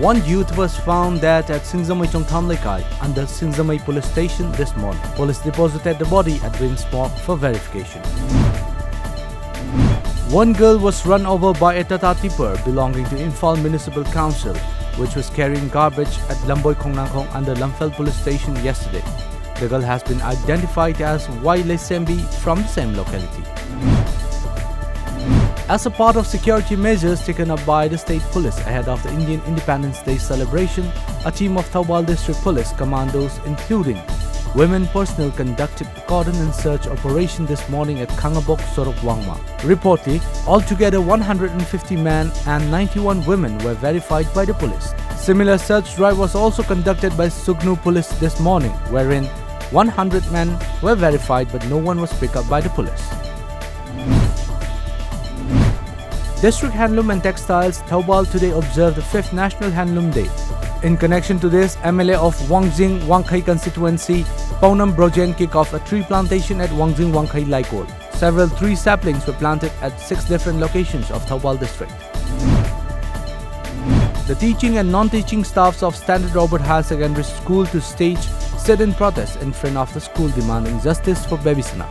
One youth was found dead at Singzamai Chongthamlaikai under Singzamai police station this morning. Police deposited the body at Winsmore for verification. One girl was run over by a Tata tipper belonging to Imphal Municipal Council, which was carrying garbage at Lamboy Khongnangkhong under Lamphel police station yesterday. The girl has been identified as Waile Sembi from the same locality. As a part of security measures taken up by the state police ahead of the Indian Independence Day celebration, a team of Thoubal District Police commandos including women personnel conducted a cordon and search operation this morning at Khangabok, Sorok Wangma. Reportedly, altogether 150 men and 91 women were verified by the police. Similar search drive was also conducted by Sugnu Police this morning, wherein 100 men were verified but no one was picked up by the police. District Handloom and Textiles, Thoubal today observed the 5th National Handloom Day. In connection to this, MLA of Wangjing Wangkhai constituency, Paunam Brojen kicked off a tree plantation at Wangjing Wangkhai Laikol. Several tree saplings were planted at 6 different locations of Thoubal district. The teaching and non-teaching staffs of Standard Robert Higher Secondary School to stage sit-in protest in front of the school demanding justice for Babysana.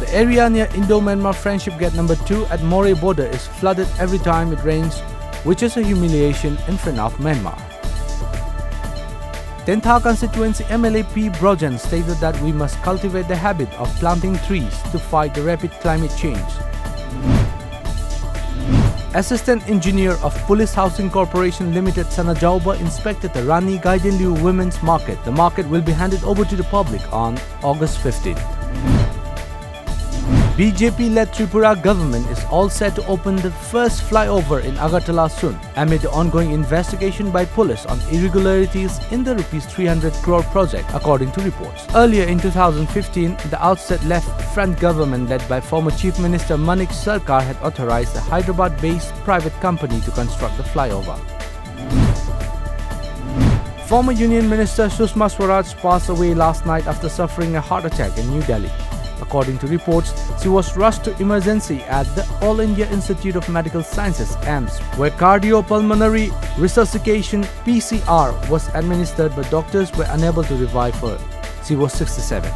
The area near Indo-Myanmar Friendship Gate number 2 at Moreh border is flooded every time it rains, which is a humiliation in front of Myanmar. Tentha constituency MLA P. Brojan stated that we must cultivate the habit of planting trees to fight the rapid climate change. Assistant Engineer of Police Housing Corporation Limited Sanajauba inspected the Rani Gaidenliu Women's Market. The market will be handed over to the public on August 15th. BJP-led Tripura government is all set to open the first flyover in Agartala soon, amid the ongoing investigation by police on irregularities in the ₹300 crore project, according to reports. Earlier in 2015, the outset left-front government led by former Chief Minister Manik Sarkar had authorized a Hyderabad-based private company to construct the flyover. Former Union Minister Sushma Swaraj passed away last night after suffering a heart attack in New Delhi. According to reports, she was rushed to emergency at the All India Institute of Medical Sciences (AIIMS), where cardiopulmonary resuscitation (PCR) was administered, but doctors were unable to revive her. She was 67.